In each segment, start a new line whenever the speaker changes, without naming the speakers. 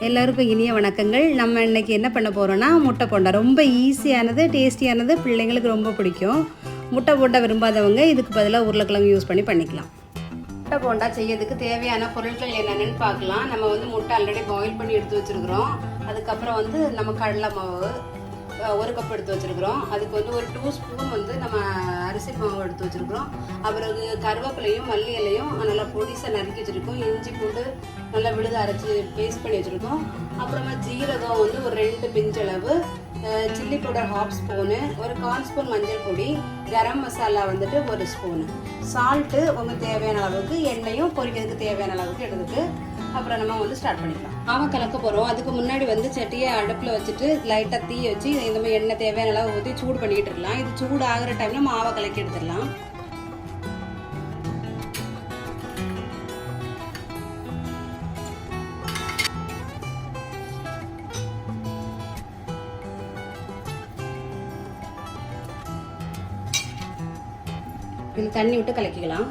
எல்லாருக்கும் இனிய வணக்கங்கள். நம்ம இன்னைக்கு என்ன பண்ண போகிறோன்னா முட்டை போண்டா. ரொம்ப ஈஸியானது, டேஸ்டியானது, பிள்ளைங்களுக்கு ரொம்ப பிடிக்கும். முட்டை போண்டா விரும்பாதவங்க இதுக்கு பதிலாக உருளைக்கிழங்கு யூஸ் பண்ணிக்கலாம். முட்டை போண்டா செய்யறதுக்கு தேவையான பொருட்கள் என்னென்னு பார்க்கலாம். நம்ம முட்டை ஆல்ரெடி பாயில் பண்ணி எடுத்து வச்சுருக்குறோம். அதுக்கப்புறம் நம்ம கடலை மாவு 1 கப் எடுத்து வச்சுருக்குறோம். அதுக்கு ஒரு 2 ஸ்பூன் நம்ம அரிசி மாவு எடுத்து வச்சுருக்குறோம். அப்புறம் கருவேப்பிலையும் மல்லி இலையும் நல்லா பொடிசை நறுக்கி வச்சுருக்கோம். இஞ்சி பூண்டு நல்லா விழுத அரைச்சி பேஸ்ட் பண்ணி வச்சுருக்கோம். அப்புறமா ஜீரகம் ஒரு 2 பிஞ்சளவு, சில்லி பவுடர் 1/2 ஸ்பூனு, ஒரு 1/4 ஸ்பூன் மஞ்சள் பொடி, கரம் மசாலா 1 ஸ்பூனு, சால்ட்டு உங்களுக்கு தேவையான அளவுக்கு, எண்ணெயும் பொரிக்கிறதுக்கு தேவையான அளவுக்கு எடுத்துட்டு அப்புறம் நம்ம ஸ்டார்ட் பண்ணிக்கலாம். மாவை கலக்க போகிறோம். அதுக்கு முன்னாடி சட்டியை அடுப்பில் வச்சுட்டு லைட்டாக தீ வச்சு இந்த மாதிரி எண்ணெய் தேவையான அளவு ஊற்றி சூடு பண்ணிகிட்டு இருக்கலாம். இது சூடு ஆகிற டைமில் மாவை கலக்கி எடுத்துடலாம். இது தண்ணி விட்டு கலக்கிக்கலாம்.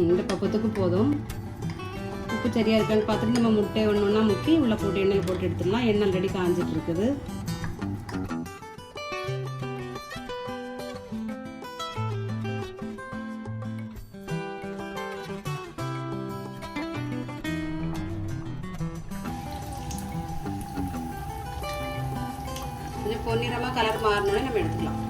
இந்த பக்கத்துக்கு போதும். உப்பு சரியாக இருக்கான்னு பார்த்துட்டு நம்ம முட்டை ஒன்றா முக்கி உள்ளே போட்டு எண்ணெய் போட்டு எடுத்துடலாம். எண்ணெய் ஆல்ரெடி காஞ்சிட்டு இருக்குது. கொஞ்சம் பொன்னிறமாக கலர் மாறினோடனே நம்ம எடுத்துக்கலாம்.